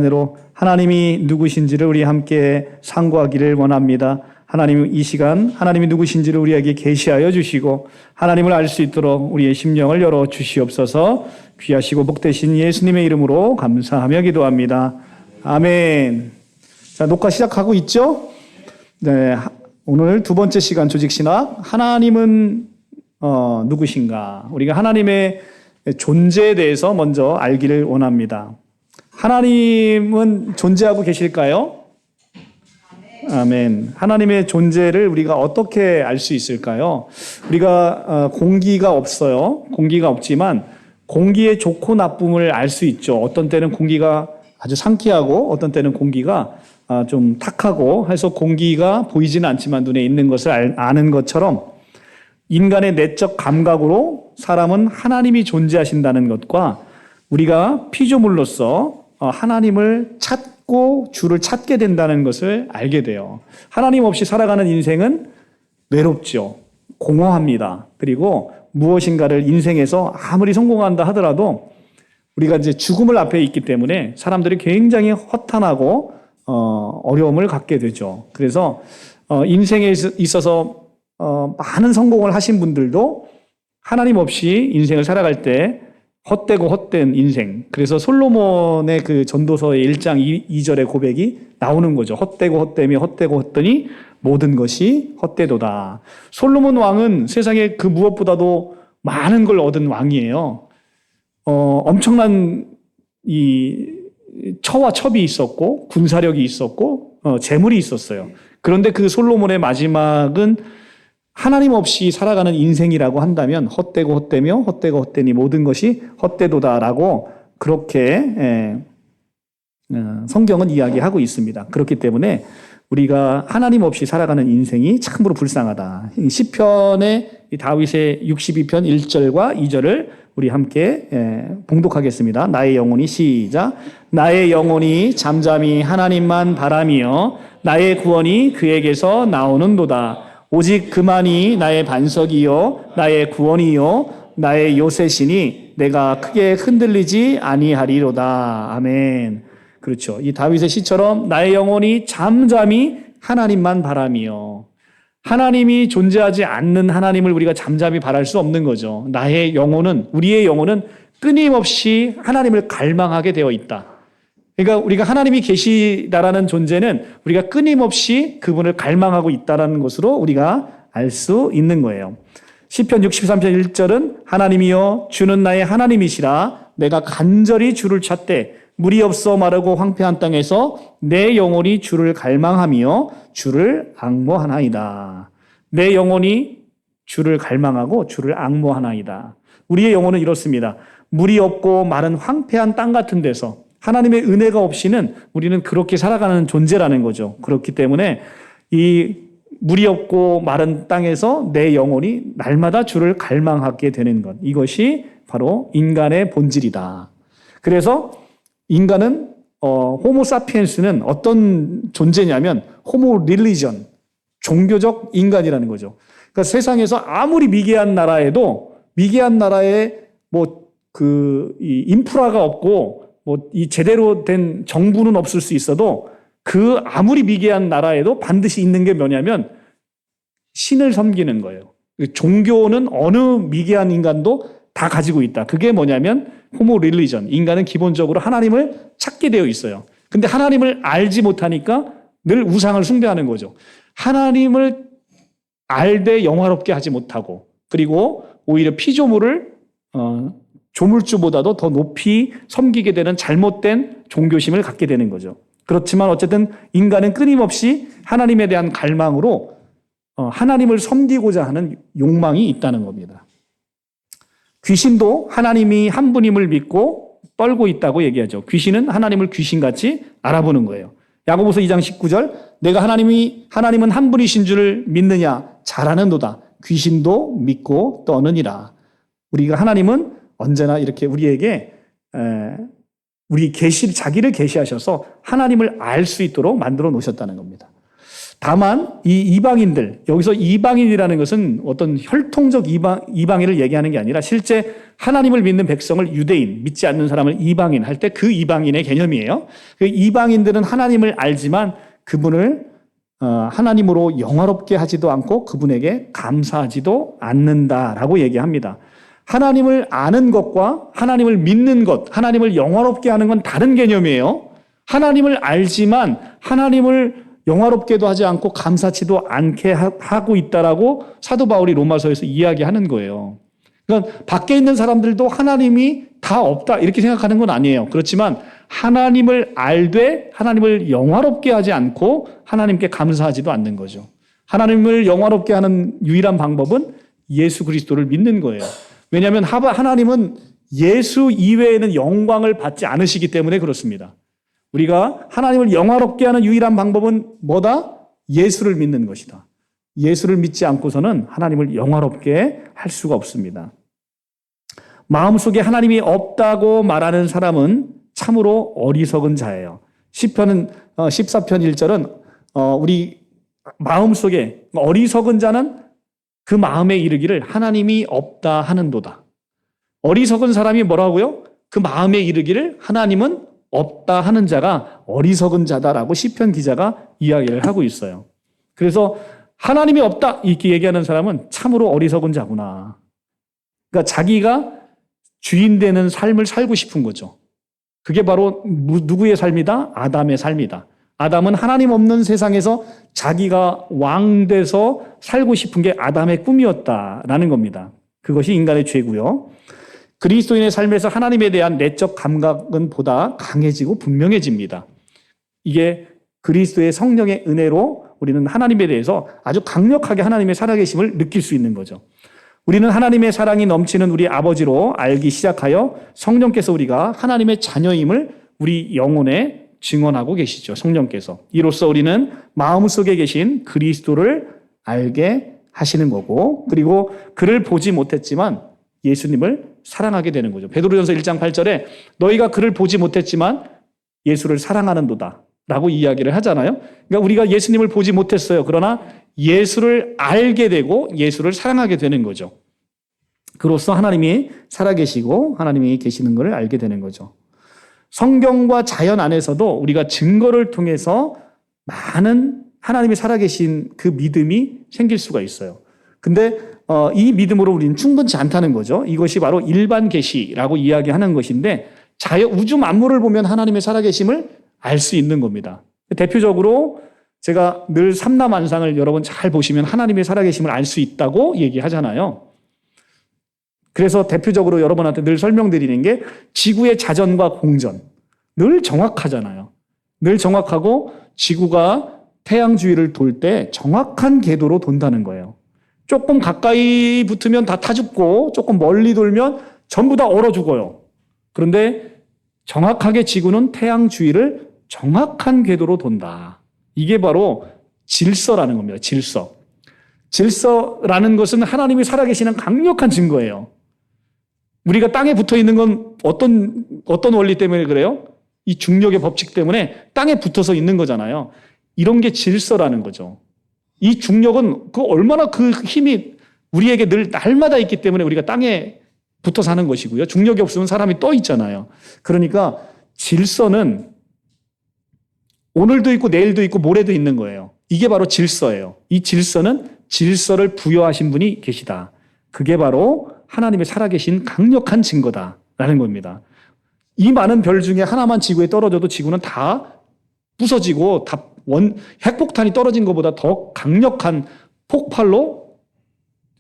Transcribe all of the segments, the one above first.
대로 하나님이 누구신지를 우리 함께 상고하기를 원합니다. 하나님, 이 시간 하나님이 누구신지를 우리에게 계시하여 주시고 하나님을 알 수 있도록 우리의 심령을 열어 주시옵소서. 귀하시고 복되신 예수님의 이름으로 감사하며 기도합니다. 아멘. 자, 녹화 시작하고 있죠? 네, 오늘 두 번째 시간 조직신학, 하나님은 누구신가? 우리가 하나님의 존재에 대해서 먼저 알기를 원합니다. 하나님은 존재하고 계실까요? 아멘. 하나님의 존재를 우리가 어떻게 알 수 있을까요? 우리가 공기가 없어요. 공기가 없지만 공기의 좋고 나쁨을 알 수 있죠. 어떤 때는 공기가 아주 상쾌하고 어떤 때는 공기가 좀 탁하고 해서 공기가 보이지는 않지만 눈에 있는 것을 아는 것처럼 인간의 내적 감각으로 사람은 하나님이 존재하신다는 것과 우리가 피조물로서 하나님을 찾고 주를 찾게 된다는 것을 알게 돼요. 하나님 없이 살아가는 인생은 외롭죠. 공허합니다. 그리고 무엇인가를 인생에서 아무리 성공한다 하더라도 우리가 이제 죽음을 앞에 있기 때문에 사람들이 굉장히 허탄하고 어려움을 갖게 되죠. 그래서 인생에 있어서 많은 성공을 하신 분들도 하나님 없이 인생을 살아갈 때 헛되고 헛된 인생. 그래서 솔로몬의 그 전도서의 1장 2절의 고백이 나오는 거죠. 헛되고 헛되며 헛되고 헛되니 모든 것이 헛되도다. 솔로몬 왕은 세상에 그 무엇보다도 많은 걸 얻은 왕이에요. 엄청난 이 처와 첩이 있었고 군사력이 있었고 재물이 있었어요. 그런데 그 솔로몬의 마지막은 하나님 없이 살아가는 인생이라고 한다면 헛되고 헛되며 헛되고 헛되니 모든 것이 헛되도다라고 그렇게 성경은 이야기하고 있습니다. 그렇기 때문에 우리가 하나님 없이 살아가는 인생이 참으로 불쌍하다. 시편의 다윗의 62편 1절과 2절을 우리 함께 봉독하겠습니다. 나의 영혼이 시작. 나의 영혼이 잠잠히 하나님만 바라며 나의 구원이 그에게서 나오는도다. 오직 그만이 나의 반석이요 나의 구원이요 나의 요새시니 내가 크게 흔들리지 아니하리로다. 아멘. 그렇죠. 이 다윗의 시처럼 나의 영혼이 잠잠히 하나님만 바라며, 하나님이 존재하지 않는 하나님을 우리가 잠잠히 바랄 수 없는 거죠. 나의 영혼은, 우리의 영혼은 끊임없이 하나님을 갈망하게 되어 있다. 그러니까 우리가 하나님이 계시다라는 존재는 우리가 끊임없이 그분을 갈망하고 있다는 것으로 우리가 알 수 있는 거예요. 시편 63편 1절은 하나님이여 주는 나의 하나님이시라 내가 간절히 주를 찾되 물이 없어 마르고 황폐한 땅에서 내 영혼이 주를 갈망하며 주를 앙모하나이다. 내 영혼이 주를 갈망하고 주를 앙모하나이다. 우리의 영혼은 이렇습니다. 물이 없고 마른 황폐한 땅 같은 데서 하나님의 은혜가 없이는 우리는 그렇게 살아가는 존재라는 거죠. 그렇기 때문에 이 물이 없고 마른 땅에서 내 영혼이 날마다 주를 갈망하게 되는 것. 이것이 바로 인간의 본질이다. 그래서 인간은 호모 사피엔스는 어떤 존재냐면 호모 릴리전, 종교적 인간이라는 거죠. 그러니까 세상에서 아무리 미개한 나라에도 미개한 나라에 이 인프라가 없고 이 제대로 된 정부는 없을 수 있어도 그 아무리 미개한 나라에도 반드시 있는 게 뭐냐면 신을 섬기는 거예요. 종교는 어느 미개한 인간도 다 가지고 있다. 그게 뭐냐면 호모 릴리전. 인간은 기본적으로 하나님을 찾게 되어 있어요. 근데 하나님을 알지 못하니까 늘 우상을 숭배하는 거죠. 하나님을 알되 영화롭게 하지 못하고 그리고 오히려 피조물을 조물주보다도 더 높이 섬기게 되는 잘못된 종교심을 갖게 되는 거죠. 그렇지만 어쨌든 인간은 끊임없이 하나님에 대한 갈망으로 하나님을 섬기고자 하는 욕망이 있다는 겁니다. 귀신도 하나님이 한 분임을 믿고 떨고 있다고 얘기하죠. 귀신은 하나님을 귀신같이 알아보는 거예요. 야고보서 2장 19절 내가 하나님은 한 분이신 줄을 믿느냐 잘하는도다. 귀신도 믿고 떠느니라. 우리가 하나님은 언제나 이렇게 우리에게 자기를 계시하셔서 하나님을 알 수 있도록 만들어 놓으셨다는 겁니다. 다만 이 이방인들, 여기서 이방인이라는 것은 어떤 혈통적 이방인을 얘기하는 게 아니라 실제 하나님을 믿는 백성을 유대인, 믿지 않는 사람을 이방인 할 때 그 이방인의 개념이에요. 그 이방인들은 하나님을 알지만 그분을 하나님으로 영화롭게 하지도 않고 그분에게 감사하지도 않는다라고 얘기합니다. 하나님을 아는 것과 하나님을 믿는 것, 하나님을 영화롭게 하는 건 다른 개념이에요. 하나님을 알지만 하나님을 영화롭게도 하지 않고 감사치도 않게 하고 있다라고 사도 바울이 로마서에서 이야기하는 거예요. 그러니까 밖에 있는 사람들도 하나님이 다 없다 이렇게 생각하는 건 아니에요. 그렇지만 하나님을 알되 하나님을 영화롭게 하지 않고 하나님께 감사하지도 않는 거죠. 하나님을 영화롭게 하는 유일한 방법은 예수 그리스도를 믿는 거예요. 왜냐하면 하나님은 예수 이외에는 영광을 받지 않으시기 때문에 그렇습니다. 우리가 하나님을 영화롭게 하는 유일한 방법은 뭐다? 예수를 믿는 것이다. 예수를 믿지 않고서는 하나님을 영화롭게 할 수가 없습니다. 마음속에 하나님이 없다고 말하는 사람은 참으로 어리석은 자예요. 시편은 14편 1절은 우리 마음속에 어리석은 자는 그 마음에 이르기를 하나님이 없다 하는도다. 어리석은 사람이 뭐라고요? 그 마음에 이르기를 하나님은 없다 하는 자가 어리석은 자다라고 시편 기자가 이야기를 하고 있어요. 그래서 하나님이 없다 이렇게 얘기하는 사람은 참으로 어리석은 자구나. 그러니까 자기가 주인 되는 삶을 살고 싶은 거죠. 그게 바로 누구의 삶이다? 아담의 삶이다. 아담은 하나님 없는 세상에서 자기가 왕 돼서 살고 싶은 게 아담의 꿈이었다라는 겁니다. 그것이 인간의 죄고요. 그리스도인의 삶에서 하나님에 대한 내적 감각은 보다 강해지고 분명해집니다. 이게 그리스도의 성령의 은혜로 우리는 하나님에 대해서 아주 강력하게 하나님의 살아계심을 느낄 수 있는 거죠. 우리는 하나님의 사랑이 넘치는 우리 아버지로 알기 시작하여 성령께서 우리가 하나님의 자녀임을 우리 영혼에 증언하고 계시죠. 성령께서. 이로써 우리는 마음속에 계신 그리스도를 알게 하시는 거고, 그리고 그를 보지 못했지만 예수님을 사랑하게 되는 거죠. 베드로전서 1장 8절에 너희가 그를 보지 못했지만 예수를 사랑하는도다 라고 이야기를 하잖아요. 그러니까 우리가 예수님을 보지 못했어요. 그러나 예수를 알게 되고 예수를 사랑하게 되는 거죠. 그로써 하나님이 살아계시고 하나님이 계시는 것을 알게 되는 거죠. 성경과 자연 안에서도 우리가 증거를 통해서 많은 하나님이 살아계신 그 믿음이 생길 수가 있어요. 근데 이 믿음으로 우리는 충분치 않다는 거죠. 이것이 바로 일반 계시라고 이야기하는 것인데 우주 만물을 보면 하나님의 살아계심을 알 수 있는 겁니다. 대표적으로 제가 늘 삼라만상을 여러분 잘 보시면 하나님의 살아계심을 알 수 있다고 얘기하잖아요. 그래서 대표적으로 여러분한테 늘 설명드리는 게 지구의 자전과 공전. 늘 정확하잖아요. 늘 정확하고 지구가 태양 주위를 돌 때 정확한 궤도로 돈다는 거예요. 조금 가까이 붙으면 다 타 죽고 조금 멀리 돌면 전부 다 얼어 죽어요. 그런데 정확하게 지구는 태양 주위를 정확한 궤도로 돈다. 이게 바로 질서라는 겁니다. 질서. 질서라는 것은 하나님이 살아계시는 강력한 증거예요. 우리가 땅에 붙어 있는 건 어떤 원리 때문에 그래요? 이 중력의 법칙 때문에 땅에 붙어서 있는 거잖아요. 이런 게 질서라는 거죠. 이 중력은 얼마나 그 힘이 우리에게 늘 날마다 있기 때문에 우리가 땅에 붙어 사는 것이고요. 중력이 없으면 사람이 떠 있잖아요. 그러니까 질서는 오늘도 있고 내일도 있고 모레도 있는 거예요. 이게 바로 질서예요. 이 질서는 질서를 부여하신 분이 계시다. 그게 바로 하나님의 살아계신 강력한 증거다라는 겁니다. 이 많은 별 중에 하나만 지구에 떨어져도 지구는 다 부서지고 다 핵폭탄이 떨어진 것보다 더 강력한 폭발로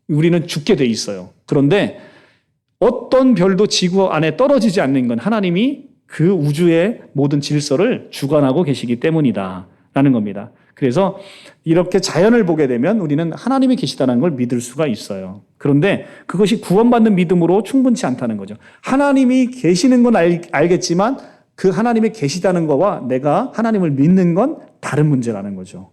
우리는 죽게 돼 있어요. 그런데 어떤 별도 지구 안에 떨어지지 않는 건 하나님이 그 우주의 모든 질서를 주관하고 계시기 때문이다라는 겁니다. 그래서 이렇게 자연을 보게 되면 우리는 하나님이 계시다는 걸 믿을 수가 있어요. 그런데 그것이 구원받는 믿음으로 충분치 않다는 거죠. 하나님이 계시는 건 알겠지만 그 하나님이 계시다는 거와 내가 하나님을 믿는 건 다른 문제라는 거죠.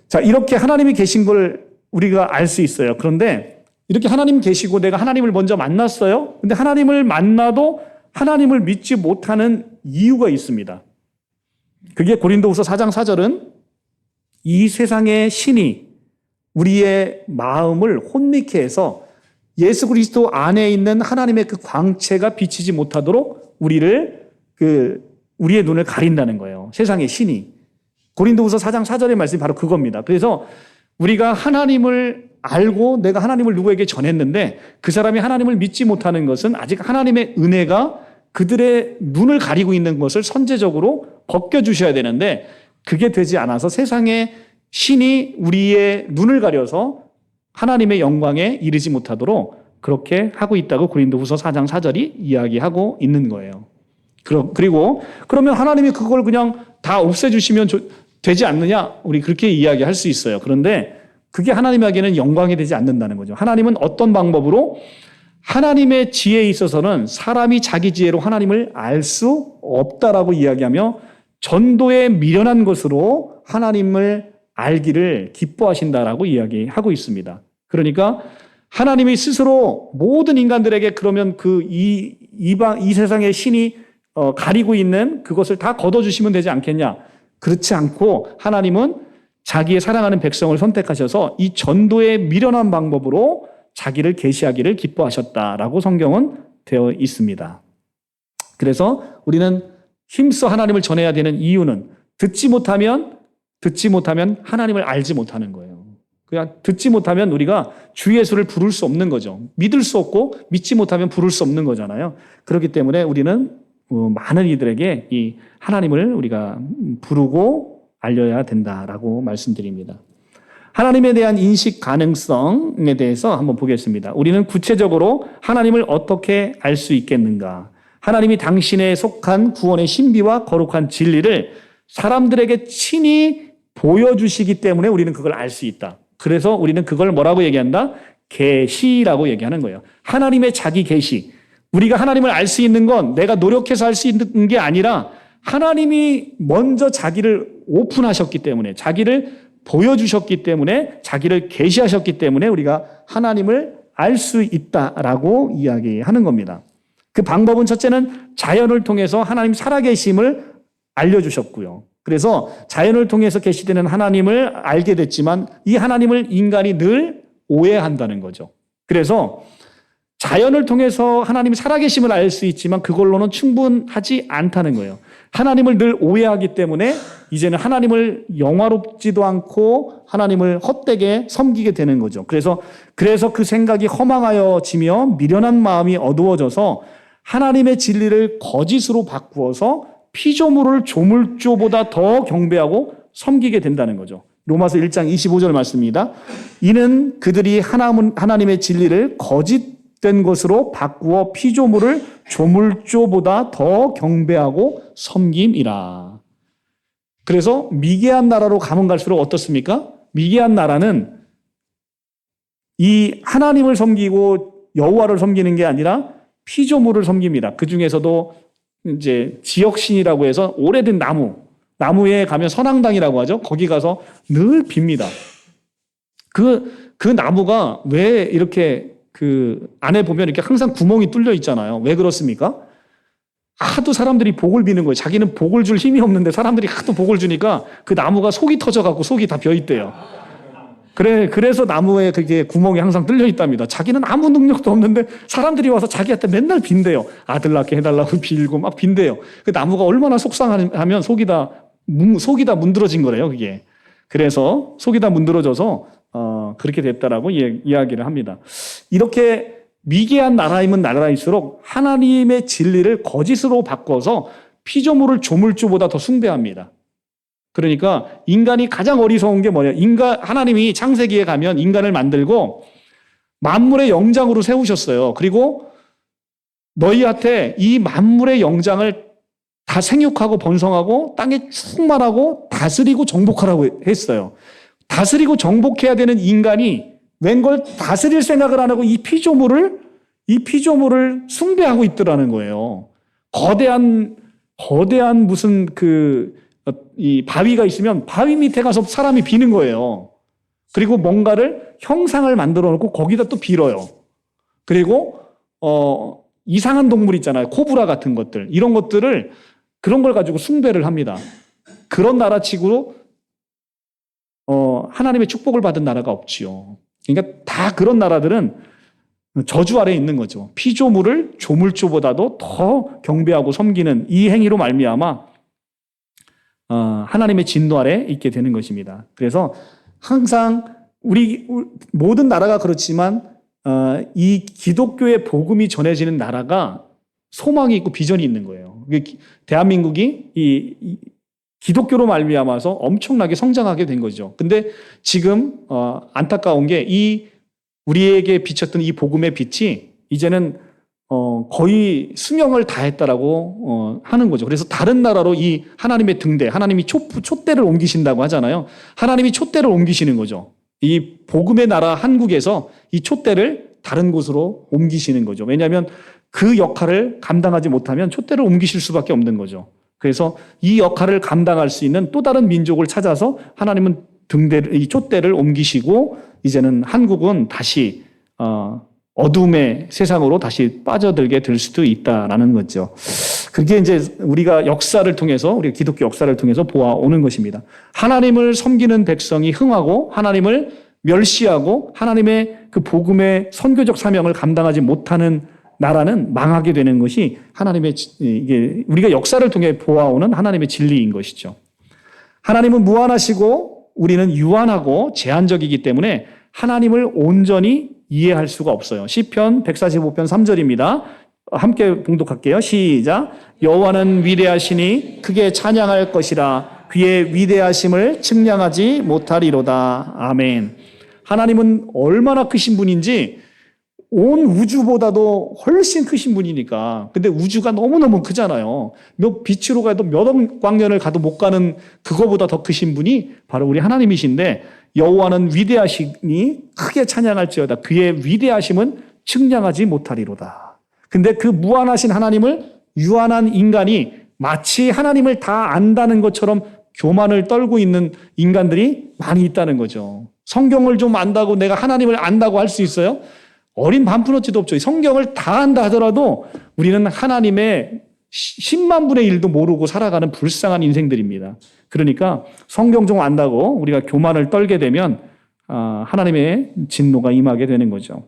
자, 이렇게 하나님이 계신 걸 우리가 알 수 있어요. 그런데 이렇게 하나님 계시고 내가 하나님을 먼저 만났어요. 근데 하나님을 만나도 하나님을 믿지 못하는 이유가 있습니다. 그게 고린도후서 4장 4절은 이 세상의 신이 우리의 마음을 혼미케 해서 예수 그리스도 안에 있는 하나님의 그 광채가 비치지 못하도록 우리의 눈을 가린다는 거예요. 세상의 신이. 고린도후서 4장 4절의 말씀이 바로 그겁니다. 그래서 우리가 하나님을 알고 내가 하나님을 누구에게 전했는데 그 사람이 하나님을 믿지 못하는 것은 아직 하나님의 은혜가 그들의 눈을 가리고 있는 것을 선제적으로 벗겨주셔야 되는데 그게 되지 않아서 세상의 신이 우리의 눈을 가려서 하나님의 영광에 이르지 못하도록 그렇게 하고 있다고 고린도후서 4장 4절이 이야기하고 있는 거예요. 그리고 그러면 하나님이 그걸 그냥 다 없애주시면 되지 않느냐? 우리 그렇게 이야기할 수 있어요. 그런데 그게 하나님에게는 영광이 되지 않는다는 거죠. 하나님은 어떤 방법으로 하나님의 지혜에 있어서는 사람이 자기 지혜로 하나님을 알 수 없다라고 이야기하며 전도에 미련한 것으로 하나님을 알기를 기뻐하신다라고 이야기하고 있습니다. 그러니까 하나님이 스스로 모든 인간들에게 그러면 이 세상의 신이 가리고 있는 그것을 다 걷어주시면 되지 않겠냐? 그렇지 않고 하나님은 자기의 사랑하는 백성을 선택하셔서 이 전도에 미련한 방법으로 자기를 계시하기를 기뻐하셨다라고 성경은 되어 있습니다. 그래서 우리는 힘써 하나님을 전해야 되는 이유는 듣지 못하면 하나님을 알지 못하는 거예요. 그냥 듣지 못하면 우리가 주 예수를 부를 수 없는 거죠. 믿을 수 없고 믿지 못하면 부를 수 없는 거잖아요. 그렇기 때문에 우리는 많은 이들에게 이 하나님을 우리가 부르고 알려야 된다라고 말씀드립니다. 하나님에 대한 인식 가능성에 대해서 한번 보겠습니다. 우리는 구체적으로 하나님을 어떻게 알 수 있겠는가? 하나님이 당신에 속한 구원의 신비와 거룩한 진리를 사람들에게 친히 보여주시기 때문에 우리는 그걸 알 수 있다. 그래서 우리는 그걸 뭐라고 얘기한다? 계시라고 얘기하는 거예요. 하나님의 자기 계시. 우리가 하나님을 알 수 있는 건 내가 노력해서 알 수 있는 게 아니라 하나님이 먼저 자기를 오픈하셨기 때문에 자기를 보여주셨기 때문에 자기를 계시하셨기 때문에 우리가 하나님을 알 수 있다라고 이야기하는 겁니다. 그 방법은 첫째는 자연을 통해서 하나님 살아계심을 알려주셨고요. 그래서 자연을 통해서 계시되는 하나님을 알게 됐지만 이 하나님을 인간이 늘 오해한다는 거죠. 그래서 자연을 통해서 하나님이 살아계심을 알 수 있지만 그걸로는 충분하지 않다는 거예요. 하나님을 늘 오해하기 때문에 이제는 하나님을 영화롭지도 않고 하나님을 헛되게 섬기게 되는 거죠. 그래서 그 생각이 허망하여지며 미련한 마음이 어두워져서 하나님의 진리를 거짓으로 바꾸어서 피조물을 조물조보다 더 경배하고 섬기게 된다는 거죠. 로마서 1장 25절 말씀입니다. 이는 그들이 하나님의 진리를 거짓된 것으로 바꾸어 피조물을 조물조보다 더 경배하고 섬김이라. 그래서 미개한 나라로 가면 갈수록 어떻습니까? 미개한 나라는 이 하나님을 섬기고 여호와를 섬기는 게 아니라 피조물을 섬깁니다. 그 중에서도 이제 지역신이라고 해서 오래된 나무에 가면 선앙당이라고 하죠. 거기 가서 늘 빕니다. 그 나무가 왜 이렇게 그 안에 보면 이렇게 항상 구멍이 뚫려 있잖아요. 왜 그렇습니까? 하도 사람들이 복을 비는 거예요. 자기는 복을 줄 힘이 없는데 사람들이 하도 복을 주니까 그 나무가 속이 터져갖고 속이 다 비어있대요. 그래서 나무에 그게 구멍이 항상 뚫려 있답니다. 자기는 아무 능력도 없는데 사람들이 와서 자기한테 맨날 빈대요. 아들 낳게 해달라고 빌고 막 빈대요. 그 나무가 얼마나 속상하면 속이 다 문드러진 거래요, 그게. 그래서 속이 다 문드러져서 그렇게 됐다라고 이야기를 합니다. 이렇게 미개한 나라이면 나라일수록 하나님의 진리를 거짓으로 바꿔서 피조물을 조물주보다 더 숭배합니다. 그러니까 인간이 가장 어리석은 게 뭐냐? 하나님이 창세기에 가면 인간을 만들고 만물의 영장으로 세우셨어요. 그리고 너희한테 이 만물의 영장을 다 생육하고 번성하고 땅에 충만하고 다스리고 정복하라고 했어요. 다스리고 정복해야 되는 인간이 웬걸 다스릴 생각을 안 하고 이 피조물을 숭배하고 있더라는 거예요. 거대한 무슨 이 바위가 있으면 바위 밑에 가서 사람이 비는 거예요. 그리고 뭔가를 형상을 만들어 놓고 거기다 또 빌어요. 그리고 이상한 동물 있잖아요. 코브라 같은 것들. 이런 것들을 그런 걸 가지고 숭배를 합니다. 그런 나라치고 하나님의 축복을 받은 나라가 없지요. 그러니까 다 그런 나라들은 저주 아래에 있는 거죠. 피조물을 조물주보다도 더 경배하고 섬기는 이 행위로 말미암아 하나님의 진노 아래 있게 되는 것입니다. 그래서 항상 우리 모든 나라가 그렇지만 이 기독교의 복음이 전해지는 나라가 소망이 있고 비전이 있는 거예요. 대한민국이 이 기독교로 말미암아서 엄청나게 성장하게 된 거죠. 근데 지금 안타까운 게 이 우리에게 비쳤던 이 복음의 빛이 이제는 거의 수명을 다했다라고 하는 거죠. 그래서 다른 나라로 이 하나님의 등대, 하나님이 촛대를 옮기신다고 하잖아요. 하나님이 촛대를 옮기시는 거죠. 이 복음의 나라 한국에서 이 촛대를 다른 곳으로 옮기시는 거죠. 왜냐하면 그 역할을 감당하지 못하면 촛대를 옮기실 수밖에 없는 거죠. 그래서 이 역할을 감당할 수 있는 또 다른 민족을 찾아서 하나님은 이 촛대를 옮기시고 이제는 한국은 다시 어둠의 세상으로 다시 빠져들게 될 수도 있다라는 거죠. 그게 이제 우리가 역사를 통해서, 우리가 기독교 역사를 통해서 보아오는 것입니다. 하나님을 섬기는 백성이 흥하고 하나님을 멸시하고 하나님의 그 복음의 선교적 사명을 감당하지 못하는 나라는 망하게 되는 것이 하나님의, 이게 우리가 역사를 통해 보아오는 하나님의 진리인 것이죠. 하나님은 무한하시고 우리는 유한하고 제한적이기 때문에 하나님을 온전히 이해할 수가 없어요. 시편 145편 3절입니다. 함께 봉독할게요. 시작. 여호와는 위대하시니 크게 찬양할 것이라 그의 위대하심을 측량하지 못하리로다. 아멘. 하나님은 얼마나 크신 분인지 온 우주보다도 훨씬 크신 분이니까. 근데 우주가 너무너무 크잖아요. 몇 빛으로 가도 몇 억 광년을 가도 못 가는 그거보다 더 크신 분이 바로 우리 하나님이신데 여호와는 위대하시니 크게 찬양할지어다. 그의 위대하심은 측량하지 못하리로다. 근데 그 무한하신 하나님을 유한한 인간이 마치 하나님을 다 안다는 것처럼 교만을 떨고 있는 인간들이 많이 있다는 거죠. 성경을 좀 안다고 내가 하나님을 안다고 할 수 있어요? 어린 반푼어치도 없죠. 성경을 다 안다 하더라도 우리는 하나님의 10만 분의 1도 모르고 살아가는 불쌍한 인생들입니다. 그러니까 성경 좀 안다고 우리가 교만을 떨게 되면 하나님의 진노가 임하게 되는 거죠.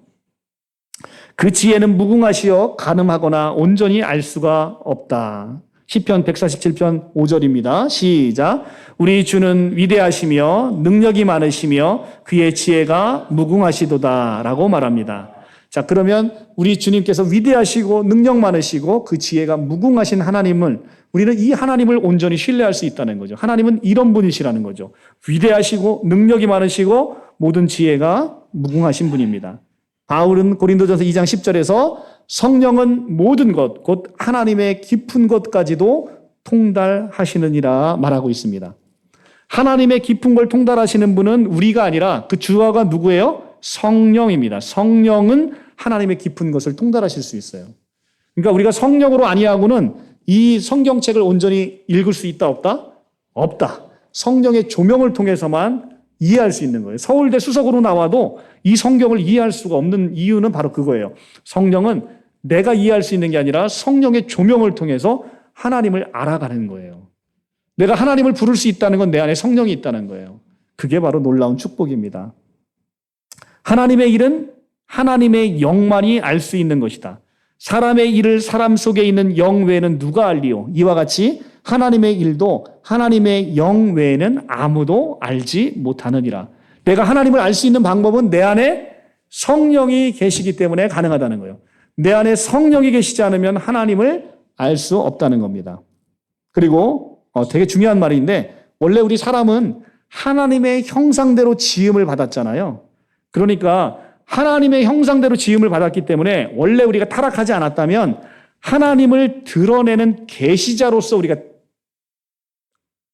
그 지혜는 무궁하시어 가늠하거나 온전히 알 수가 없다. 시편 147편 5절입니다. 시작. 우리 주는 위대하시며 능력이 많으시며 그의 지혜가 무궁하시도다 라고 말합니다. 자, 그러면 우리 주님께서 위대하시고 능력 많으시고 그 지혜가 무궁하신 하나님을 우리는 이 하나님을 온전히 신뢰할 수 있다는 거죠. 하나님은 이런 분이시라는 거죠. 위대하시고 능력이 많으시고 모든 지혜가 무궁하신 분입니다. 바울은 고린도전서 2장 10절에서 성령은 모든 것, 곧 하나님의 깊은 것까지도 통달하시느니라 말하고 있습니다. 하나님의 깊은 걸 통달하시는 분은 우리가 아니라 그 주어가 누구예요? 성령입니다. 성령은 하나님의 깊은 것을 통달하실 수 있어요. 그러니까 우리가 성령으로 아니하고는 이 성경책을 온전히 읽을 수 있다 없다? 없다. 성령의 조명을 통해서만 이해할 수 있는 거예요. 서울대 수석으로 나와도 이 성경을 이해할 수가 없는 이유는 바로 그거예요. 성령은 내가 이해할 수 있는 게 아니라 성령의 조명을 통해서 하나님을 알아가는 거예요. 내가 하나님을 부를 수 있다는 건 내 안에 성령이 있다는 거예요. 그게 바로 놀라운 축복입니다. 하나님의 일은 하나님의 영만이 알 수 있는 것이다. 사람의 일을 사람 속에 있는 영 외에는 누가 알리요? 이와 같이 하나님의 일도 하나님의 영 외에는 아무도 알지 못하느니라. 내가 하나님을 알 수 있는 방법은 내 안에 성령이 계시기 때문에 가능하다는 거예요. 내 안에 성령이 계시지 않으면 하나님을 알 수 없다는 겁니다. 그리고 되게 중요한 말인데 원래 우리 사람은 하나님의 형상대로 지음을 받았잖아요. 그러니까 하나님의 형상대로 지음을 받았기 때문에 원래 우리가 타락하지 않았다면 하나님을 드러내는 계시자로서 우리가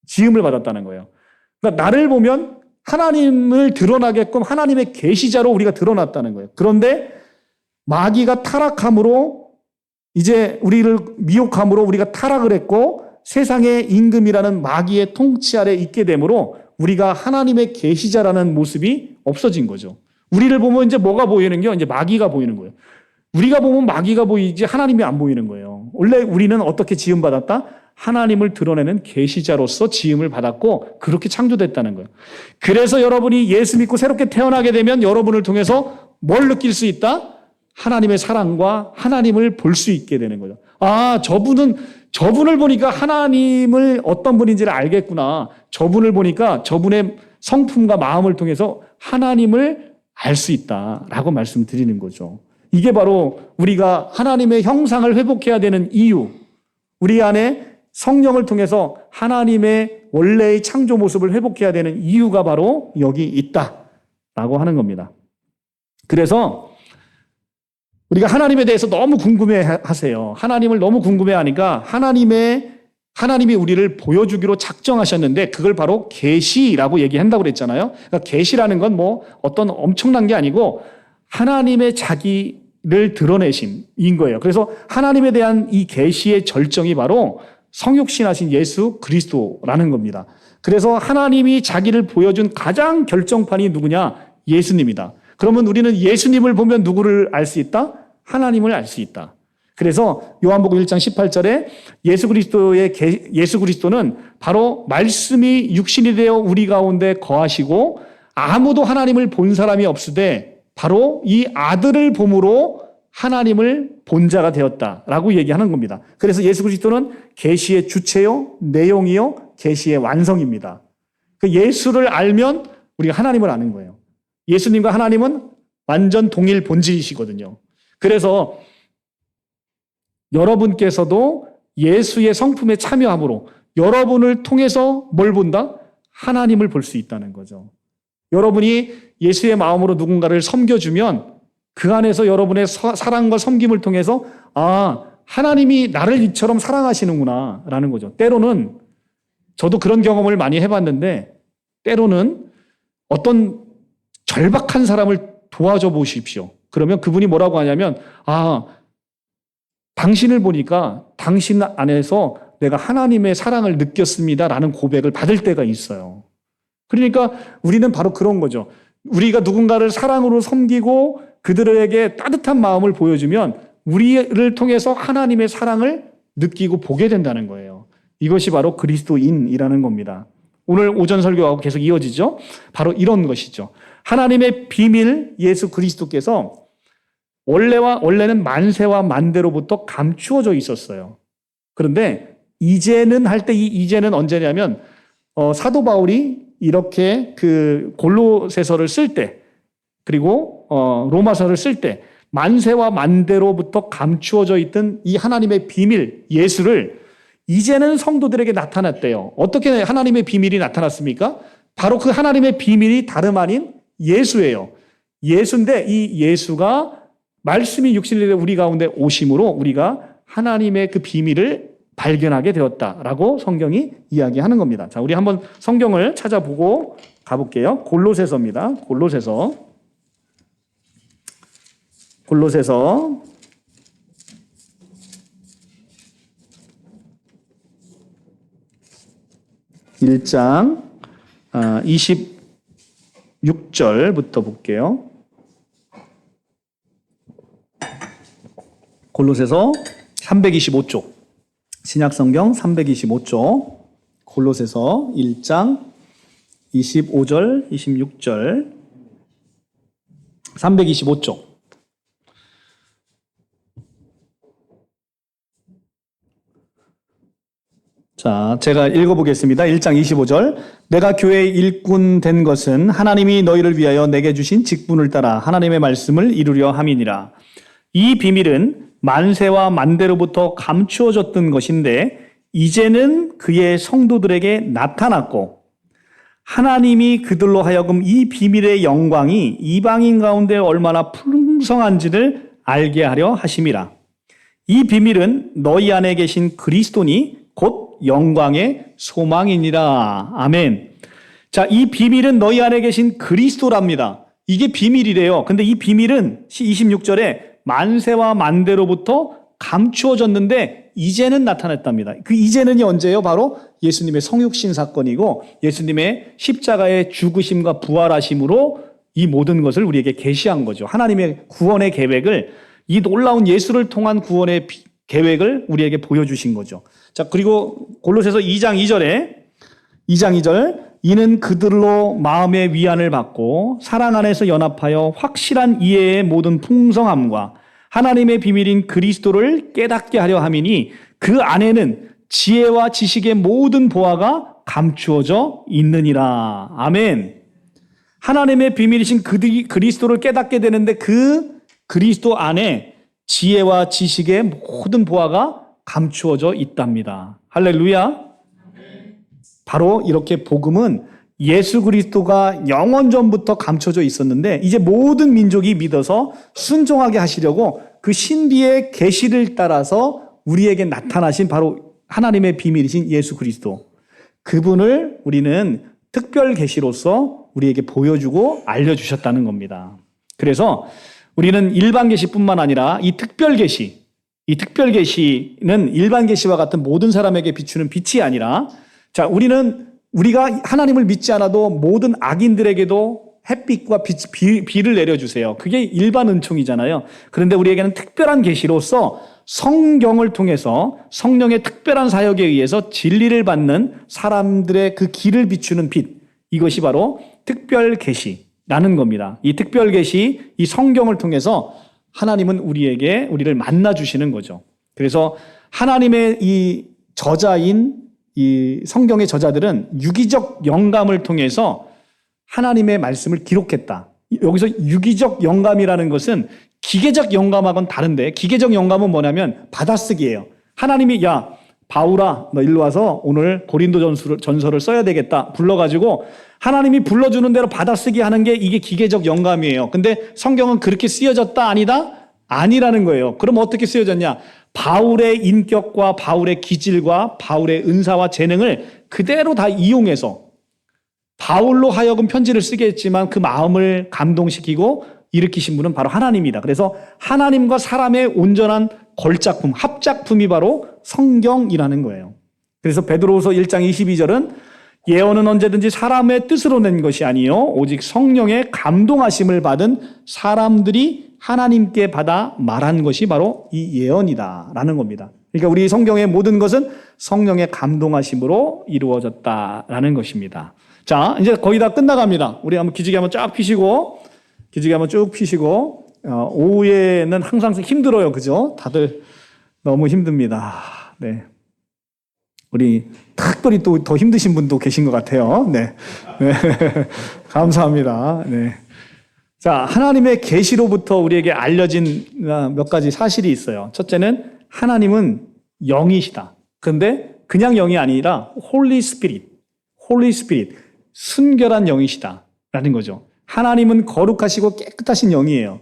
지음을 받았다는 거예요. 그러니까 나를 보면 하나님을 드러나게끔 하나님의 계시자로 우리가 드러났다는 거예요. 그런데 마귀가 타락함으로 이제 우리를 미혹함으로 우리가 타락을 했고 세상의 임금이라는 마귀의 통치 아래 있게 되므로 우리가 하나님의 계시자라는 모습이 없어진 거죠. 우리를 보면 이제 뭐가 보이는 게 이제 마귀가 보이는 거예요. 우리가 보면 마귀가 보이지 하나님이 안 보이는 거예요. 원래 우리는 어떻게 지음받았다? 하나님을 드러내는 계시자로서 지음을 받았고 그렇게 창조됐다는 거예요. 그래서 여러분이 예수 믿고 새롭게 태어나게 되면 여러분을 통해서 뭘 느낄 수 있다? 하나님의 사랑과 하나님을 볼 수 있게 되는 거죠. 아, 저분을 보니까 하나님을 어떤 분인지를 알겠구나. 저분을 보니까 저분의 성품과 마음을 통해서 하나님을 알 수 있다라고 말씀드리는 거죠. 이게 바로 우리가 하나님의 형상을 회복해야 되는 이유, 우리 안에 성령을 통해서 하나님의 원래의 창조 모습을 회복해야 되는 이유가 바로 여기 있다라고 하는 겁니다. 그래서 우리가 하나님에 대해서 너무 궁금해 하세요. 하나님을 너무 궁금해 하니까 하나님이 우리를 보여주기로 작정하셨는데 그걸 바로 계시라고 얘기한다고 그랬잖아요. 그러니까 계시라는 건 뭐 어떤 엄청난 게 아니고 하나님의 자기를 드러내심인 거예요. 그래서 하나님에 대한 이 계시의 절정이 바로 성육신하신 예수 그리스도라는 겁니다. 그래서 하나님이 자기를 보여준 가장 결정판이 누구냐? 예수님이다. 그러면 우리는 예수님을 보면 누구를 알 수 있다? 하나님을 알 수 있다. 그래서 요한복음 1장 18절에 예수 그리스도는 바로 말씀이 육신이 되어 우리 가운데 거하시고 아무도 하나님을 본 사람이 없으되 바로 이 아들을 봄으로 하나님을 본 자가 되었다라고 얘기하는 겁니다. 그래서 예수 그리스도는 계시의 주체요, 내용이요, 계시의 완성입니다. 그 예수를 알면 우리가 하나님을 아는 거예요. 예수님과 하나님은 완전 동일 본질이시거든요. 그래서 여러분께서도 예수의 성품에 참여함으로 여러분을 통해서 뭘 본다? 하나님을 볼 수 있다는 거죠. 여러분이 예수의 마음으로 누군가를 섬겨주면 그 안에서 여러분의 사랑과 섬김을 통해서 아, 하나님이 나를 이처럼 사랑하시는구나 라는 거죠. 때로는 저도 그런 경험을 많이 해봤는데 때로는 어떤 절박한 사람을 도와줘 보십시오. 그러면 그분이 뭐라고 하냐면 아, 당신을 보니까 당신 안에서 내가 하나님의 사랑을 느꼈습니다 라는 고백을 받을 때가 있어요. 그러니까 우리는 바로 그런 거죠. 우리가 누군가를 사랑으로 섬기고 그들에게 따뜻한 마음을 보여주면 우리를 통해서 하나님의 사랑을 느끼고 보게 된다는 거예요. 이것이 바로 그리스도인이라는 겁니다. 오늘 오전 설교하고 계속 이어지죠. 바로 이런 것이죠. 하나님의 비밀 예수 그리스도께서 원래는 만세와 만대로부터 감추어져 있었어요. 그런데 이제는 할 때 이 이제는 언제냐면 사도 바울이 이렇게 그 골로새서를 쓸 때 그리고 로마서를 쓸 때 만세와 만대로부터 감추어져 있던 이 하나님의 비밀 예수를 이제는 성도들에게 나타났대요. 어떻게 하나님의 비밀이 나타났습니까? 바로 그 하나님의 비밀이 다름 아닌 예수예요. 예수인데 이 예수가 말씀이 육신이 되어 우리 가운데 오심으로 우리가 하나님의 그 비밀을 발견하게 되었다라고 성경이 이야기하는 겁니다. 자, 우리 한번 성경을 찾아보고 가볼게요. 골로새서입니다. 골로새서 1장 26절부터 볼게요. 골로새서 325쪽, 신약성경 325쪽, 골로새서 1장 25절, 26절, 325쪽. 자, 제가 읽어보겠습니다. 1장 25절. 내가 교회의 일꾼 된 것은 하나님이 너희를 위하여 내게 주신 직분을 따라 하나님의 말씀을 이루려 함이니라. 이 비밀은 만세와 만대로부터 감추어졌던 것인데 이제는 그의 성도들에게 나타났고 하나님이 그들로 하여금 이 비밀의 영광이 이방인 가운데 얼마나 풍성한지를 알게 하려 하심이라. 이 비밀은 너희 안에 계신 그리스도니 곧 영광의 소망이니라. 아멘. 자, 이 비밀은 너희 안에 계신 그리스도랍니다. 이게 비밀이래요. 근데 이 비밀은 26절에 만세와 만대로부터 감추어졌는데 이제는 나타났답니다. 그 이제는이 언제예요? 바로 예수님의 성육신 사건이고 예수님의 십자가의 죽으심과 부활하심으로 이 모든 것을 우리에게 계시한 거죠. 하나님의 구원의 계획을, 이 놀라운 예수를 통한 구원의 계획을 우리에게 보여주신 거죠. 자, 그리고 골로새서 2장 2절 이는 그들로 마음의 위안을 받고 사랑 안에서 연합하여 확실한 이해의 모든 풍성함과 하나님의 비밀인 그리스도를 깨닫게 하려 함이니 그 안에는 지혜와 지식의 모든 보화가 감추어져 있느니라. 아멘. 하나님의 비밀이신 그리스도를 깨닫게 되는데 그 그리스도 안에 지혜와 지식의 모든 보화가 감추어져 있답니다. 할렐루야. 바로 이렇게 복음은 예수 그리스도가 영원 전부터 감춰져 있었는데 이제 모든 민족이 믿어서 순종하게 하시려고 그 신비의 계시를 따라서 우리에게 나타나신 바로 하나님의 비밀이신 예수 그리스도, 그분을 우리는 특별 계시로서 우리에게 보여주고 알려주셨다는 겁니다. 그래서 우리는 일반 계시뿐만 아니라 이 특별 계시는 일반 계시와 같은 모든 사람에게 비추는 빛이 아니라, 자, 우리가 하나님을 믿지 않아도 모든 악인들에게도 햇빛과 비를 내려주세요. 그게 일반 은총이잖아요. 그런데 우리에게는 특별한 계시로서 성경을 통해서 성령의 특별한 사역에 의해서 진리를 받는 사람들의 그 길을 비추는 빛, 이것이 바로 특별 계시라는 겁니다. 이 특별 계시, 이 성경을 통해서 하나님은 우리를 만나 주시는 거죠. 그래서 하나님의 이 저자인 이 성경의 저자들은 유기적 영감을 통해서 하나님의 말씀을 기록했다. 여기서 유기적 영감이라는 것은 기계적 영감하고는 다른데, 기계적 영감은 뭐냐면 받아쓰기예요. 하나님이 야 바울아 너 일로 와서 오늘 고린도 전서를 써야 되겠다 불러가지고 하나님이 불러주는 대로 받아쓰기 하는 게 이게 기계적 영감이에요. 근데 성경은 그렇게 쓰여졌다 아니다? 아니라는 거예요. 그럼 어떻게 쓰여졌냐? 바울의 인격과 바울의 기질과 바울의 은사와 재능을 그대로 다 이용해서 바울로 하여금 편지를 쓰게 했지만 그 마음을 감동시키고 일으키신 분은 바로 하나님이다. 그래서 하나님과 사람의 온전한 걸작품, 합작품이 바로 성경이라는 거예요. 그래서 베드로후서 1장 22절은 예언은 언제든지 사람의 뜻으로 낸 것이 아니요 오직 성령의 감동하심을 받은 사람들이 하나님께 받아 말한 것이 바로 이 예언이다라는 겁니다. 그러니까 우리 성경의 모든 것은 성령의 감동하심으로 이루어졌다라는 것입니다. 자, 이제 거의 다 끝나갑니다. 우리 한번 기지개 한번 쫙 펴시고, 오후에는 항상 힘들어요. 그죠? 다들 너무 힘듭니다. 네. 우리 특별히 또 더 힘드신 분도 계신 것 같아요. 네. 네. 감사합니다. 네. 자, 하나님의 계시로부터 우리에게 알려진 몇 가지 사실이 있어요. 첫째는 하나님은 영이시다. 그런데 그냥 영이 아니라 홀리 스피릿, 순결한 영이시다라는 거죠. 하나님은 거룩하시고 깨끗하신 영이에요.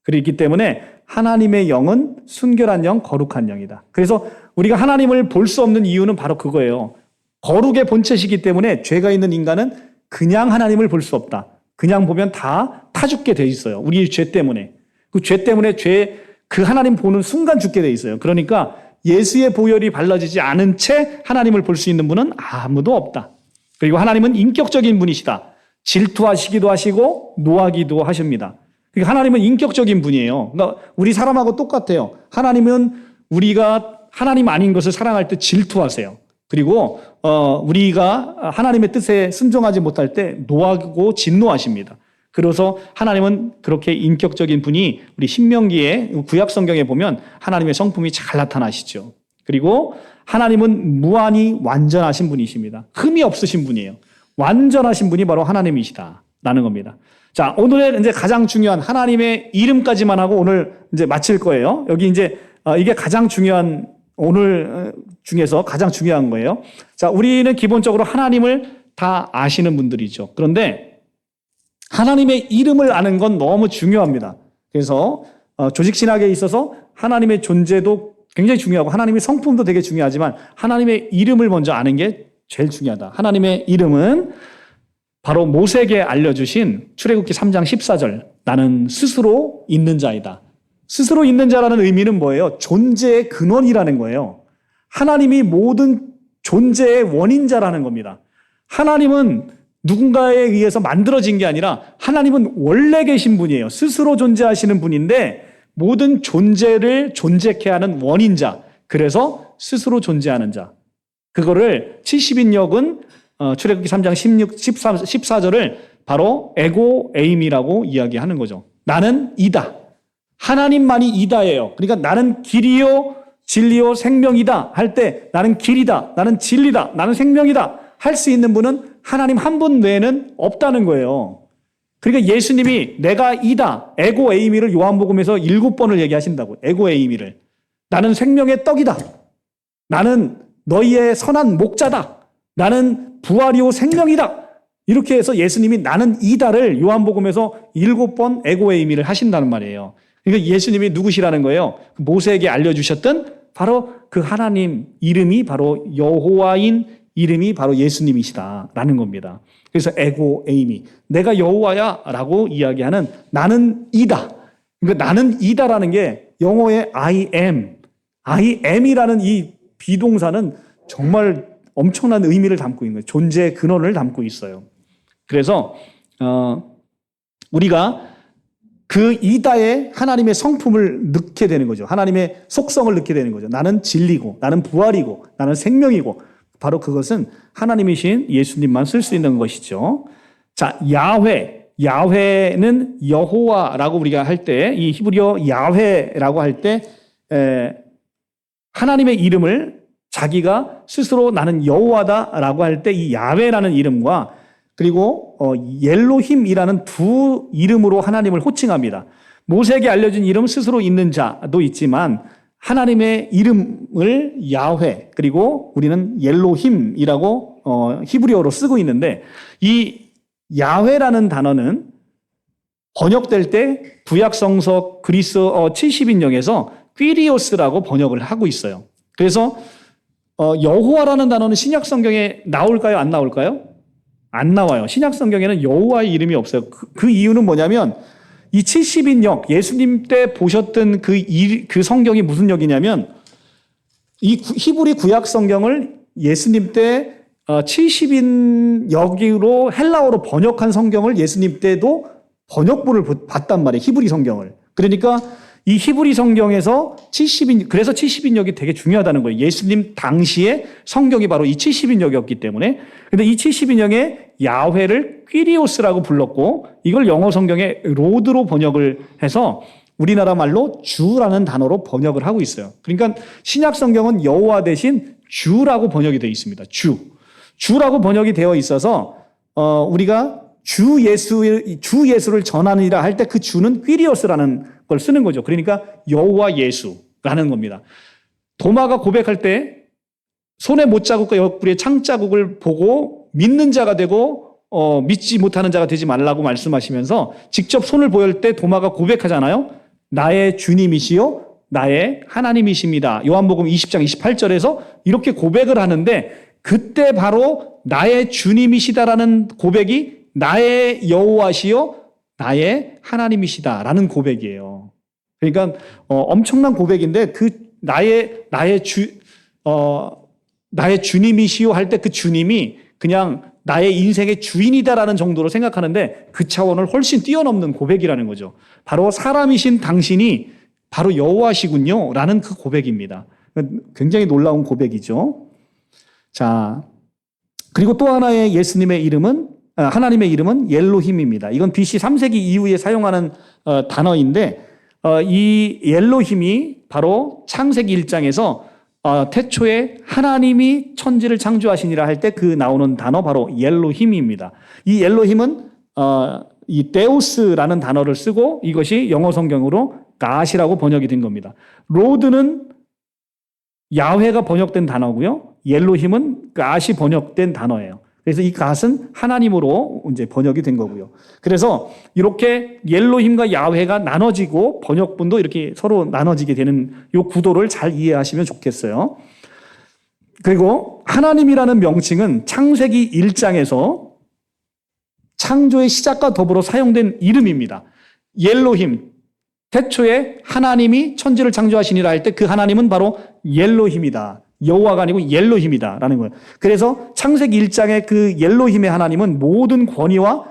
그렇기 때문에 하나님의 영은 순결한 영, 거룩한 영이다. 그래서 우리가 하나님을 볼 수 없는 이유는 바로 그거예요. 거룩의 본체시기 때문에 죄가 있는 인간은 그냥 하나님을 볼 수 없다. 그냥 보면 다 죽게 돼 있어요. 우리 죄 때문에. 그 죄 때문에 그 하나님 보는 순간 죽게 돼 있어요. 그러니까 예수의 보혈이 발라지지 않은 채 하나님을 볼 수 있는 분은 아무도 없다. 그리고 하나님은 인격적인 분이시다. 질투하시기도 하시고 노하기도 하십니다. 그러니까 하나님은 인격적인 분이에요. 그러니까 우리 사람하고 똑같아요. 하나님은 우리가 하나님 아닌 것을 사랑할 때 질투하세요. 그리고 우리가 하나님의 뜻에 순종하지 못할 때 노하고 진노하십니다. 그래서 하나님은 그렇게 인격적인 분이 우리 신명기에 구약 성경에 보면 하나님의 성품이 잘 나타나시죠. 그리고 하나님은 무한히 완전하신 분이십니다. 흠이 없으신 분이에요. 완전하신 분이 바로 하나님이시다라는 겁니다. 자, 오늘의 이제 가장 중요한 하나님의 이름까지만 하고 오늘 이제 마칠 거예요. 여기 이제 이게 가장 중요한 오늘 중에서 가장 중요한 거예요. 자, 우리는 기본적으로 하나님을 다 아시는 분들이죠. 그런데 하나님의 이름을 아는 건 너무 중요합니다. 그래서 조직신학에 있어서 하나님의 존재도 굉장히 중요하고 하나님의 성품도 되게 중요하지만 하나님의 이름을 먼저 아는 게 제일 중요하다. 하나님의 이름은 바로 모세에게 알려주신 출애굽기 3장 14절 나는 스스로 있는 자이다. 스스로 있는 자라는 의미는 뭐예요? 존재의 근원이라는 거예요. 하나님이 모든 존재의 원인자라는 겁니다. 하나님은 누군가에 의해서 만들어진 게 아니라 하나님은 원래 계신 분이에요. 스스로 존재하시는 분인데 모든 존재를 존재케 하는 원인자. 그래서 스스로 존재하는 자. 그거를 70인역은 출애굽기 3장 14절을 바로 에고 에임이라고 이야기하는 거죠. 나는 이다. 하나님만이 이다예요. 그러니까 나는 길이요 진리요 생명이다 할 때 나는 길이다, 나는 진리다, 나는 생명이다 할 수 있는 분은 하나님 한 분 외에는 없다는 거예요. 그러니까 예수님이 내가 이다, 에고 에이미를 요한복음에서 7번을 얘기하신다고. 에고 에이미를. 나는 생명의 떡이다. 나는 너희의 선한 목자다. 나는 부활이요 생명이다. 이렇게 해서 예수님이 나는 이다를 요한복음에서 7번 에고 에이미를 하신다는 말이에요. 그러니까 예수님이 누구시라는 거예요? 모세에게 알려주셨던 바로 그 하나님 이름이 바로 여호와인 이름이 바로 예수님이시다라는 겁니다. 그래서 에고 에이미, 내가 여호와야 라고 이야기하는 나는 이다. 그러니까 나는 이다라는 게 영어의 I am이라는 이 비동사는 정말 엄청난 의미를 담고 있는 거예요. 존재의 근원을 담고 있어요. 그래서 우리가 그 이다에 하나님의 성품을 넣게 되는 거죠. 하나님의 속성을 넣게 되는 거죠. 나는 진리고, 나는 부활이고, 나는 생명이고, 바로 그것은 하나님이신 예수님만 쓸 수 있는 것이죠. 자, 야훼는 여호와라고 우리가 할 때, 이 히브리어 야훼라고 할 때, 하나님의 이름을 자기가 스스로 나는 여호와다라고 할 때 이 야훼라는 이름과 그리고 옐로힘이라는 두 이름으로 하나님을 호칭합니다. 모세에게 알려준 이름 스스로 있는 자도 있지만 하나님의 이름을 야훼 그리고 우리는 옐로힘이라고 히브리어로 쓰고 있는데 이 야훼라는 단어는 번역될 때 구약성서 그리스어 70인역에서 퀴리오스라고 번역을 하고 있어요. 그래서 여호와라는 단어는 신약 성경에 나올까요? 안 나올까요? 안 나와요. 신약 성경에는 여호와의 이름이 없어요. 그 이유는 뭐냐면 이 70인역 예수님 때 보셨던 그 성경이 무슨 역이냐면 이 히브리 구약 성경을 예수님 때 70인역으로 헬라어로 번역한 성경을 예수님 때도 번역본을 봤단 말이에요. 히브리 성경을. 그러니까 이 히브리 성경에서 그래서 70인역이 되게 중요하다는 거예요. 예수님 당시에 성경이 바로 이 70인역이었기 때문에. 근데 이 70인역의 야훼를 퀴리오스라고 불렀고 이걸 영어 성경에 로드로 번역을 해서 우리나라 말로 주라는 단어로 번역을 하고 있어요. 그러니까 신약 성경은 여호와 대신 주라고 번역이 되어 있습니다. 주라고 번역이 되어 있어서 우리가 주 예수를 전하느니라 할 때 그 주는 퀴리오스라는 걸 쓰는 거죠. 그러니까 여호와 예수라는 겁니다. 도마가 고백할 때 손의 못자국과 옆구리의 창자국을 보고 믿는 자가 되고 믿지 못하는 자가 되지 말라고 말씀하시면서 직접 손을 보일 때 도마가 고백하잖아요. 나의 주님이시요 나의 하나님이십니다. 요한복음 20장 28절에서 이렇게 고백을 하는데 그때 바로 나의 주님이시다라는 고백이 나의 여호와시요 나의 하나님이시다라는 고백이에요. 그러니까 엄청난 고백인데 그 나의 주님이시요 할 때 그 주님이 그냥 나의 인생의 주인이다라는 정도로 생각하는데 그 차원을 훨씬 뛰어넘는 고백이라는 거죠. 바로 사람이신 당신이 바로 여호와시군요 라는 그 고백입니다. 굉장히 놀라운 고백이죠. 자, 그리고 또 하나의 하나님의 이름은 옐로힘입니다. 이건 BC 3세기 이후에 사용하는 단어인데 이 옐로힘이 바로 창세기 1장에서 태초에 하나님이 천지를 창조하시니라 할 때 그 나오는 단어 바로 옐로힘입니다. 이 옐로힘은 이 데우스라는 단어를 쓰고 이것이 영어 성경으로 갓이라고 번역이 된 겁니다. 로드는 야훼가 번역된 단어고요. 옐로힘은 갓이 번역된 단어예요. 그래서 이 갓은 하나님으로 이제 번역이 된 거고요. 그래서 이렇게 옐로힘과 야훼가 나눠지고 번역본도 이렇게 서로 나눠지게 되는 이 구도를 잘 이해하시면 좋겠어요. 그리고 하나님이라는 명칭은 창세기 1장에서 창조의 시작과 더불어 사용된 이름입니다. 옐로힘, 태초에 하나님이 천지를 창조하시니라 할 때 그 하나님은 바로 옐로힘이다. 여호와가 아니고 옐로힘이다라는 거예요. 그래서 창세기 1장의 그 옐로힘의 하나님은 모든 권위와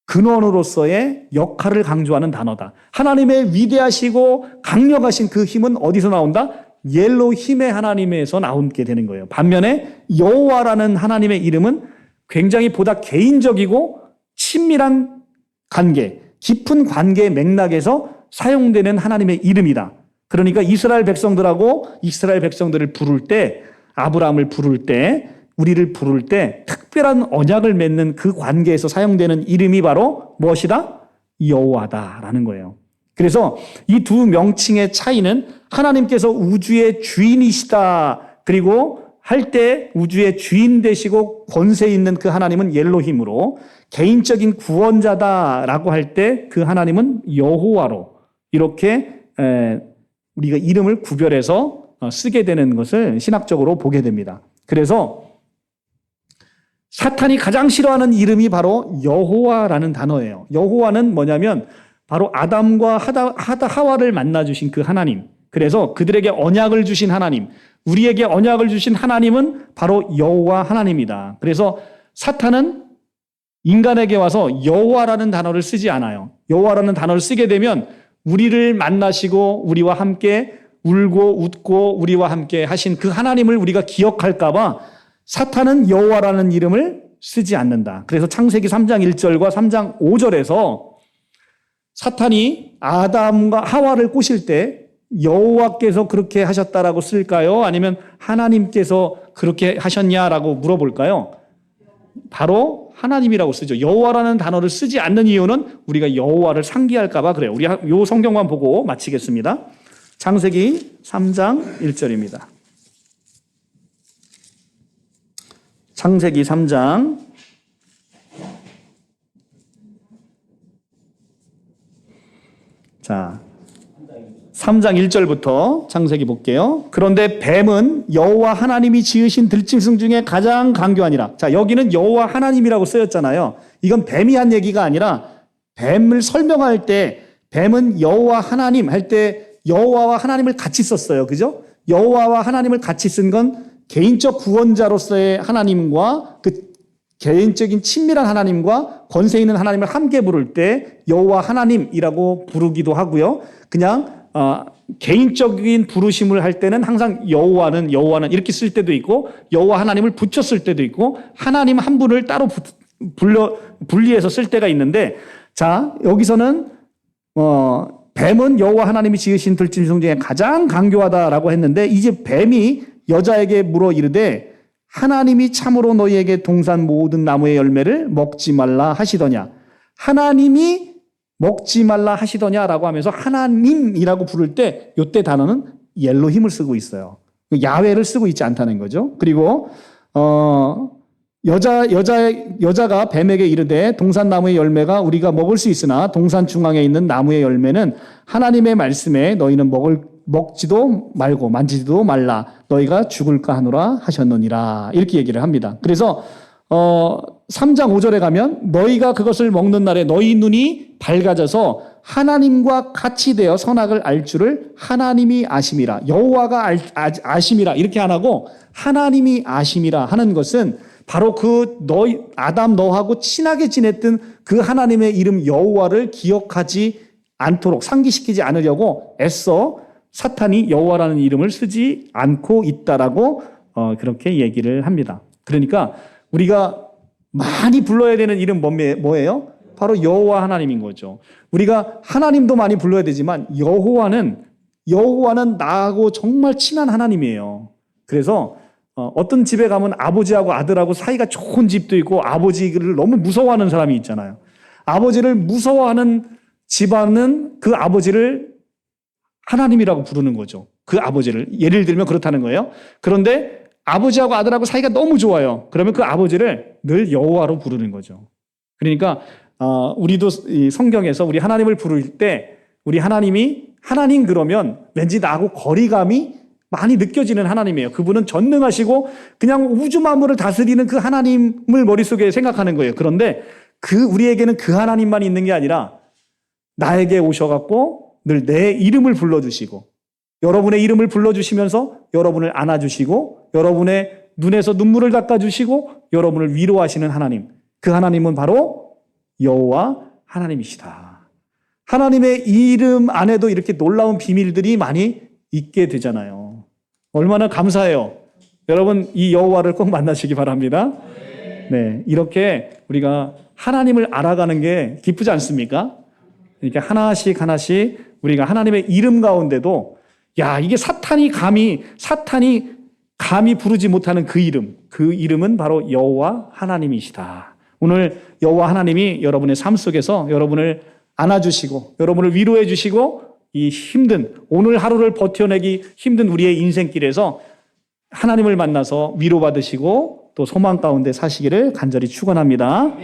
근원으로서의 역할을 강조하는 단어다. 하나님의 위대하시고 강력하신 그 힘은 어디서 나온다? 엘로힘의 하나님에서 나오게 되는 거예요. 반면에 여호와라는 하나님의 이름은 굉장히 보다 개인적이고 친밀한 관계, 깊은 관계의 맥락에서 사용되는 하나님의 이름이다. 그러니까 이스라엘 백성들을 부를 때, 아브라함을 부를 때, 우리를 부를 때 특별한 언약을 맺는 그 관계에서 사용되는 이름이 바로 무엇이다? 여호와다라는 거예요. 그래서 이 두 명칭의 차이는 하나님께서 우주의 주인이시다. 그리고 할 때 우주의 주인 되시고 권세 있는 그 하나님은 엘로힘으로, 개인적인 구원자다라고 할 때 그 하나님은 여호와로, 이렇게 우리가 이름을 구별해서 쓰게 되는 것을 신학적으로 보게 됩니다. 그래서 사탄이 가장 싫어하는 이름이 바로 여호와라는 단어예요. 여호와는 뭐냐면 바로 아담과 하와를 만나주신 그 하나님. 그래서 그들에게 언약을 주신 하나님, 우리에게 언약을 주신 하나님은 바로 여호와 하나님이다. 그래서 사탄은 인간에게 와서 여호와라는 단어를 쓰지 않아요. 여호와라는 단어를 쓰게 되면 우리를 만나시고 우리와 함께 울고 웃고 우리와 함께 하신 그 하나님을 우리가 기억할까 봐 사탄은 여호와라는 이름을 쓰지 않는다. 그래서 창세기 3장 1절과 3장 5절에서 사탄이 아담과 하와를 꼬실 때 여호와께서 그렇게 하셨다라고 쓸까요? 아니면 하나님께서 그렇게 하셨냐라고 물어볼까요? 바로 하나님이라고 쓰죠. 여호와라는 단어를 쓰지 않는 이유는 우리가 여호와를 상기할까 봐 그래요. 우리 요 성경만 보고 마치겠습니다. 창세기 3장 1절입니다. 창세기 3장 3장 1절부터 창세기 볼게요. 그런데 뱀은 여호와 하나님이 지으신 들짐승 중에 가장 강교하니라. 자, 여기는 여호와 하나님이라고 쓰였잖아요. 이건 뱀이 한 얘기가 아니라 뱀을 설명할 때 뱀은 여호와 하나님 할 때 여호와와 하나님을 같이 썼어요. 그죠? 여호와와 하나님을 같이 쓴 건 개인적 구원자로서의 하나님과 그 개인적인 친밀한 하나님과 권세 있는 하나님을 함께 부를 때 여호와 하나님이라고 부르기도 하고요. 그냥 개인적인 부르심을 할 때는 항상 여호와는 이렇게 쓸 때도 있고 여호와 하나님을 붙였을 때도 있고 하나님 한 분을 따로 분리해서 쓸 때가 있는데, 자, 여기서는 뱀은 여호와 하나님이 지으신 들짐승 중에 가장 강교하다라고 했는데, 이제 뱀이 여자에게 물어 이르되 하나님이 참으로 너희에게 동산 모든 나무의 열매를 먹지 말라 하시더냐. 하나님이 먹지 말라 하시더냐라고 하면서 하나님이라고 부를 때 이때 단어는 엘로힘을 쓰고 있어요. 야훼를 쓰고 있지 않다는 거죠. 그리고 여자가 뱀에게 이르되 동산 나무의 열매가 우리가 먹을 수 있으나 동산 중앙에 있는 나무의 열매는 하나님의 말씀에 너희는 먹지도 말고 만지지도 말라 너희가 죽을까 하노라 하셨느니라. 이렇게 얘기를 합니다. 그래서 3장 5절에 가면 너희가 그것을 먹는 날에 너희 눈이 밝아져서 하나님과 같이 되어 선악을 알 줄을 하나님이 아심이라. 여호와가 아심이라 이렇게 안 하고 하나님이 아심이라 하는 것은 바로 아담 너하고 친하게 지냈던 그 하나님의 이름 여호와를 기억하지 않도록 상기시키지 않으려고 애써 사탄이 여호와라는 이름을 쓰지 않고 있다라고 그렇게 얘기를 합니다. 그러니까 우리가 많이 불러야 되는 이름 뭐예요? 바로 여호와 하나님인 거죠. 우리가 하나님도 많이 불러야 되지만 여호와는 나하고 정말 친한 하나님이에요. 그래서 어떤 집에 가면 아버지하고 아들하고 사이가 좋은 집도 있고 아버지를 너무 무서워하는 사람이 있잖아요. 아버지를 무서워하는 집안은 그 아버지를 하나님이라고 부르는 거죠. 그 아버지를. 예를 들면 그렇다는 거예요. 그런데 아버지하고 아들하고 사이가 너무 좋아요. 그러면 그 아버지를 늘 여호와로 부르는 거죠. 그러니까 우리도 이 성경에서 우리 하나님을 부를 때 우리 하나님이 하나님 그러면 왠지 나하고 거리감이 많이 느껴지는 하나님이에요. 그분은 전능하시고 그냥 우주 만물을 다스리는 그 하나님을 머릿속에 생각하는 거예요. 그런데 우리에게는 그 하나님만 있는 게 아니라 나에게 오셔갖고 늘 내 이름을 불러주시고 여러분의 이름을 불러주시면서 여러분을 안아주시고 여러분의 눈에서 눈물을 닦아주시고 여러분을 위로하시는 하나님. 그 하나님은 바로 여호와 하나님이시다. 하나님의 이름 안에도 이렇게 놀라운 비밀들이 많이 있게 되잖아요. 얼마나 감사해요. 여러분 이 여호와를 꼭 만나시기 바랍니다. 네, 이렇게 우리가 하나님을 알아가는 게 기쁘지 않습니까? 그러니까 하나씩 우리가 하나님의 이름 가운데도 야, 이게 사탄이 감히 부르지 못하는 그 이름은 바로 여호와 하나님이시다. 오늘 여호와 하나님이 여러분의 삶 속에서 여러분을 안아주시고 여러분을 위로해 주시고 이 힘든 오늘 하루를 버텨내기 힘든 우리의 인생길에서 하나님을 만나서 위로받으시고 또 소망 가운데 사시기를 간절히 축원합니다.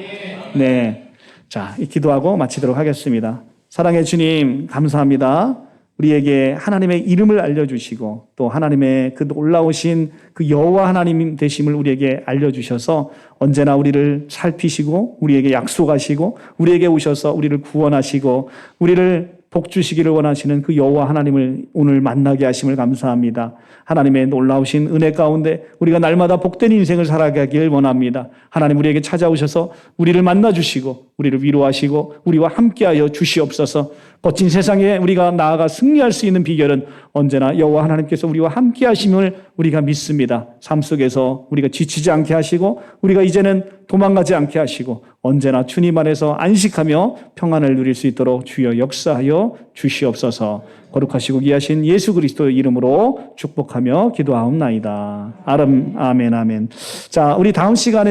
네, 자, 기도하고 마치도록 하겠습니다. 사랑의 주님 감사합니다. 우리에게 하나님의 이름을 알려주시고 또 하나님의 그 놀라우신 그 여호와 하나님 되심을 우리에게 알려주셔서 언제나 우리를 살피시고 우리에게 약속하시고 우리에게 오셔서 우리를 구원하시고 우리를 복 주시기를 원하시는 그 여호와 하나님을 오늘 만나게 하심을 감사합니다. 하나님의 놀라우신 은혜 가운데 우리가 날마다 복된 인생을 살아가길 원합니다. 하나님 우리에게 찾아오셔서 우리를 만나주시고 우리를 위로하시고 우리와 함께하여 주시옵소서. 거친 세상에 우리가 나아가 승리할 수 있는 비결은 언제나 여호와 하나님께서 우리와 함께하심을 우리가 믿습니다. 삶 속에서 우리가 지치지 않게 하시고 우리가 이제는 도망가지 않게 하시고 언제나 주님 안에서 안식하며 평안을 누릴 수 있도록 주여 역사하여 주시옵소서. 거룩하시고 귀하신 예수 그리스도의 이름으로 축복하며 기도하옵나이다. 아멘. 자, 우리 다음 시간에